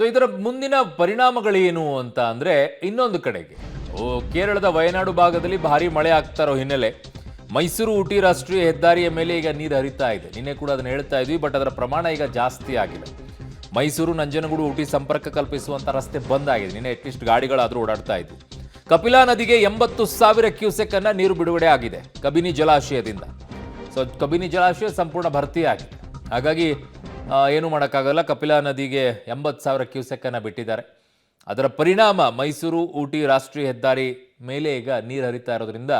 So ಇದರ ಮುಂದಿನ ಪರಿಣಾಮಗಳೇನು ಅಂತ ಅಂದ್ರೆ ಇನ್ನೊಂದು ಕಡೆಗೆ ಕೇರಳದ ವಯನಾಡು ಭಾಗದಲ್ಲಿ ಭಾರಿ ಮಳೆ ಆಗ್ತಾ ಇರೋ ಹಿನ್ನೆಲೆ ಮೈಸೂರು ಊಟಿ ರಾಷ್ಟ್ರೀಯ ಹೆದ್ದಾರಿಯ ಮೇಲೆ ಈಗ ನೀರು ಹರಿತಾ ಇದೆ. ನಿನ್ನೆ ಕೂಡ ಅದನ್ನ ಹೇಳ್ತಾ ಇದ್ವಿ, ಬಟ್ ಅದರ ಪ್ರಮಾಣ ಈಗ ಜಾಸ್ತಿ ಆಗಿದೆ. ಮೈಸೂರು ನಂಜನಗೂಡು ಊಟಿ ಸಂಪರ್ಕ ಕಲ್ಪಿಸುವಂತ ರಸ್ತೆ ಬಂದ್ ಆಗಿದೆ. ನಿನ್ನೆ ಅಟ್ಲೀಸ್ಟ್ ಗಾಡಿಗಳಾದ್ರೂ ಓಡಾಡ್ತಾ ಇದ್ವಿ. ಕಪಿಲಾ ನದಿಗೆ 80,000 ಕ್ಯೂಸೆಕ್ ಅನ್ನ ನೀರು ಬಿಡುಗಡೆ ಆಗಿದೆ ಕಬಿನಿ ಜಲಾಶಯದಿಂದ. ಸೊ ಕಬಿನಿ ಜಲಾಶಯ ಸಂಪೂರ್ಣ ಭರ್ತಿ ಆಗಿದೆ. ಹಾಗಾಗಿ ಏನು ಮಾಡೋಕ್ಕಾಗಲ್ಲ. ಕಪಿಲಾ ನದಿಗೆ 80,000 ಕ್ಯೂಸೆಕ್ ಅನ್ನ ಬಿಟ್ಟಿದ್ದಾರೆ. ಅದರ ಪರಿಣಾಮ ಮೈಸೂರು ಊಟಿ ರಾಷ್ಟ್ರೀಯ ಹೆದ್ದಾರಿ ಮೇಲೆ ಈಗ ನೀರು ಹರಿತಾ ಇರೋದ್ರಿಂದ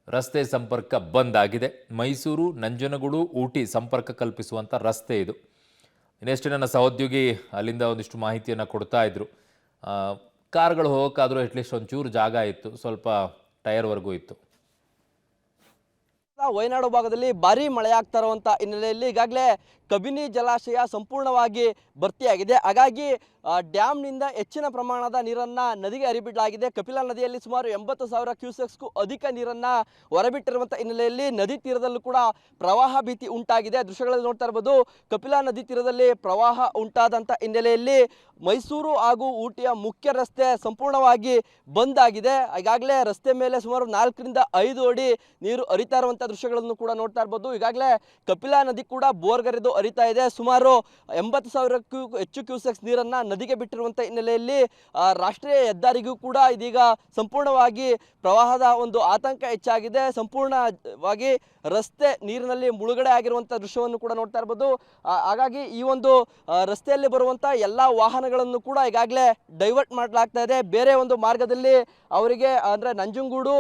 ರಸ್ತೆ ಸಂಪರ್ಕ ಬಂದ್ ಆಗಿದೆ. ಮೈಸೂರು ನಂಜನಗೂಡು ಊಟಿ ಸಂಪರ್ಕ ಕಲ್ಪಿಸುವಂಥ ರಸ್ತೆ ಇದು. ಇನ್ನೆಷ್ಟು ನನ್ನ ಸಹೋದ್ಯೋಗಿ ಅಲ್ಲಿಂದ ಒಂದಿಷ್ಟು ಮಾಹಿತಿಯನ್ನು ಕೊಡ್ತಾ ಇದ್ರು. ಕಾರ್ಗಳು ಹೋಗೋಕ್ಕಾದರೂ ಅಟ್ಲೀಸ್ಟ್ ಒಂಚೂರು ಜಾಗ ಇತ್ತು, ಸ್ವಲ್ಪ ಟೈರ್ವರೆಗೂ ಇತ್ತು. ವಯನಾಡು ಭಾಗದಲ್ಲಿ ಭಾರಿ ಮಳೆ ಆಗ್ತಾ ಇರುವಂಥ ಹಿನ್ನೆಲೆಯಲ್ಲಿ ಈಗಾಗಲೇ ಕಬಿನಿ ಜಲಾಶಯ ಸಂಪೂರ್ಣವಾಗಿ ಭರ್ತಿಯಾಗಿದೆ. ಹಾಗಾಗಿ ಡ್ಯಾಮ್ನಿಂದ ಹೆಚ್ಚಿನ ಪ್ರಮಾಣದ ನೀರನ್ನು ನದಿಗೆ ಹರಿಬಿಡಲಾಗಿದೆ. ಕಪಿಲಾ ನದಿಯಲ್ಲಿ ಸುಮಾರು 80,000 ಕ್ಯೂಸೆಕ್ಸ್ಗೂ ಅಧಿಕ ನೀರನ್ನು ಹೊರಬಿಟ್ಟಿರುವಂಥ ಹಿನ್ನೆಲೆಯಲ್ಲಿ ನದಿ ತೀರದಲ್ಲೂ ಕೂಡ ಪ್ರವಾಹ ಭೀತಿ ಉಂಟಾಗಿದೆ. ದೃಶ್ಯಗಳಲ್ಲಿ ನೋಡ್ತಾ ಇರ್ಬೋದು, ಕಪಿಲಾ ನದಿ ತೀರದಲ್ಲಿ ಪ್ರವಾಹ ಉಂಟಾದಂಥ ಹಿನ್ನೆಲೆಯಲ್ಲಿ ಮೈಸೂರು ಹಾಗೂ ಊಟಿಯ ಮುಖ್ಯ ರಸ್ತೆ ಸಂಪೂರ್ಣವಾಗಿ ಬಂದ್ ಆಗಿದೆ. ಈಗಾಗಲೇ ರಸ್ತೆ ಮೇಲೆ ಸುಮಾರು 4 ರಿಂದ 5 ಅಡಿ ನೀರು ಹರಿತಾ ಇರುವಂಥ ದೃಶ್ಯಗಳನ್ನು ಕೂಡ ನೋಡ್ತಾ ಇರ್ಬೋದು. ಈಗಾಗಲೇ ಕಪಿಲಾ ನದಿ ಕೂಡ ಬೋರ್ಗರೆದು ಹರಿತಾ ಇದೆ. ಸುಮಾರು 80,000ಕ್ಕೂ ಹೆಚ್ಚು ಕ್ಯೂಸೆಕ್ಸ್ ನೀರನ್ನು ನದಿಗೆ ಬಿಟ್ಟಿರುವಂಥ ಹಿನ್ನೆಲೆಯಲ್ಲಿ ರಾಷ್ಟ್ರೀಯ ಹೆದ್ದಾರಿಗೂ ಕೂಡ ಇದೀಗ ಸಂಪೂರ್ಣವಾಗಿ ಪ್ರವಾಹದ ಒಂದು ಆತಂಕ ಹೆಚ್ಚಾಗಿದೆ. ಸಂಪೂರ್ಣವಾಗಿ ರಸ್ತೆ ನೀರಿನಲ್ಲಿ ಮುಳುಗಡೆ ಆಗಿರುವಂಥ ದೃಶ್ಯವನ್ನು ಕೂಡ ನೋಡ್ತಾ ಇರ್ಬೋದು. ಹಾಗಾಗಿ ಈ ಒಂದು ರಸ್ತೆಯಲ್ಲಿ ಬರುವಂಥ ಎಲ್ಲ ವಾಹನಗಳನ್ನು ಕೂಡ ಈಗಾಗಲೇ ಡೈವರ್ಟ್ ಮಾಡಲಾಗ್ತಾ ಇದೆ. ಬೇರೆ ಒಂದು ಮಾರ್ಗದಲ್ಲಿ ಅವರಿಗೆ ಅಂದರೆ ನಂಜನಗೂಡು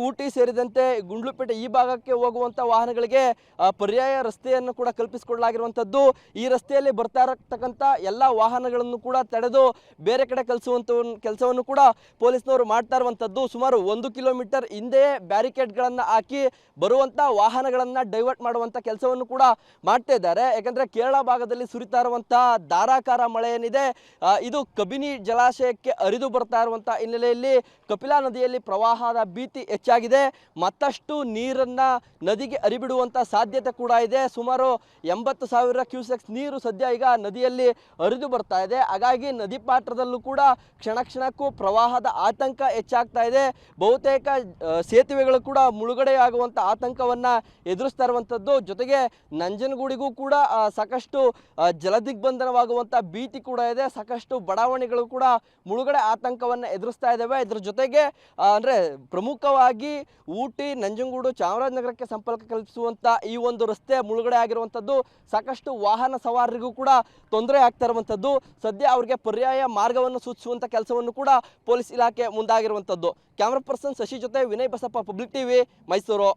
ಊಟಿ ಸೇರಿದಂತೆ ಗುಂಡ್ಲುಪೇಟೆ ಈ ಭಾಗಕ್ಕೆ ಹೋಗುವಂಥ ವಾಹನಗಳಿಗೆ ಪರ್ಯಾಯ ರಸ್ತೆಯನ್ನು ಕೂಡ ಕಲ್ಪಿಸಿಕೊಡಲಾಗಿರುವಂಥದ್ದು. ಈ ರಸ್ತೆಯಲ್ಲಿ ಬರ್ತಾ ಇರತಕ್ಕಂಥ ಎಲ್ಲ ವಾಹನಗಳನ್ನು ಕೂಡ ತಡೆದು ಬೇರೆ ಕಡೆ ಕೆಲಸವನ್ನು ಕೂಡ ಪೊಲೀಸ್ನವರು ಮಾಡ್ತಾ ಇರುವಂಥದ್ದು. ಸುಮಾರು 1 ಕಿಲೋಮೀಟರ್ ಹಿಂದೆಯೇ ಬ್ಯಾರಿಕೇಡ್ಗಳನ್ನು ಹಾಕಿ ಬರುವಂಥ ವಾಹನಗಳನ್ನು ಡೈವರ್ಟ್ ಮಾಡುವಂಥ ಕೆಲಸವನ್ನು ಕೂಡ ಮಾಡ್ತಾ ಇದ್ದಾರೆ. ಯಾಕಂದರೆ ಕೇರಳ ಭಾಗದಲ್ಲಿ ಸುರಿತಾ ಇರುವಂತಹ ಧಾರಾಕಾರ ಮಳೆ ಏನಿದೆ ಇದು ಕಬಿನಿ ಜಲಾಶಯಕ್ಕೆ ಹರಿದು ಬರ್ತಾ ಇರುವಂಥ ಹಿನ್ನೆಲೆಯಲ್ಲಿ ಕಪಿಲಾ ನದಿಯಲ್ಲಿ ಪ್ರವಾಹದ ಭೀತಿ ಹೆಚ್ಚಾಗಿದೆ. ಮತ್ತಷ್ಟು ನೀರನ್ನು ನದಿಗೆ ಹರಿಬಿಡುವಂಥ ಸಾಧ್ಯತೆ ಕೂಡ ಇದೆ. ಸುಮಾರು 80,000 ಕ್ಯೂಸೆಕ್ಸ್ ನೀರು ಸದ್ಯ ಈಗ ನದಿಯಲ್ಲಿ ಹರಿದು ಬರ್ತಾ ಇದೆ. ಹಾಗಾಗಿ ನದಿ ಪಾತ್ರದಲ್ಲೂ ಕೂಡ ಕ್ಷಣಕ್ಕೂ ಪ್ರವಾಹದ ಆತಂಕ ಹೆಚ್ಚಾಗ್ತಾ ಇದೆ. ಬಹುತೇಕ ಸೇತುವೆಗಳು ಕೂಡ ಮುಳುಗಡೆಯಾಗುವಂಥ ಆತಂಕವನ್ನು ಎದುರಿಸ್ತಾ ಇರುವಂಥದ್ದು. ಜೊತೆಗೆ ನಂಜನಗೂಡಿಗೂ ಕೂಡ ಸಾಕಷ್ಟು ಜಲದಿಗ್ಬಂಧನವಾಗುವಂಥ ಭೀತಿ ಕೂಡ ಇದೆ. ಸಾಕಷ್ಟು ಬಡಾವಣೆಗಳು ಕೂಡ ಮುಳುಗಡೆ ಆತಂಕವನ್ನು ಎದುರಿಸ್ತಾ ಇದ್ದಾವೆ. ಇದರ ಜೊತೆಗೆ ಅಂದರೆ ಪ್ರಮುಖವಾಗಿ ಊಟಿ ನಂಜನಗೂಡು ಚಾಮರಾಜನಗರಕ್ಕೆ ಸಂಪರ್ಕ ಕಲ್ಪಿಸುವಂಥ ಈ ಒಂದು ರಸ್ತೆ ಮುಳುಗಡೆ ಆಗಿರುವಂಥದ್ದು ಸಾಕಷ್ಟು ವಾಹನ ಸವಾರರಿಗೂ ಕೂಡ ತೊಂದರೆ ಆಗ್ತಾ ಇರುವಂಥದ್ದು. ಸದ್ಯ ಅವರಿಗೆ ಪರ್ಯಾಯ ಮಾರ್ಗವನ್ನು ಸೂಚಿಸುವಂಥ ಕೆಲಸವನ್ನು ಕೂಡ ಪೊಲೀಸ್ ಇಲಾಖೆ ಮುಂದಾಗಿರುವಂಥದ್ದು. ಕ್ಯಾಮ್ರಾ ಪರ್ಸನ್ ಶಶಿ ಜೊತೆ ವಿನಯ್ ಬಸಪ್ಪ, ಪಬ್ಲಿಕ್ ಟಿವಿ, ಮೈಸೂರು.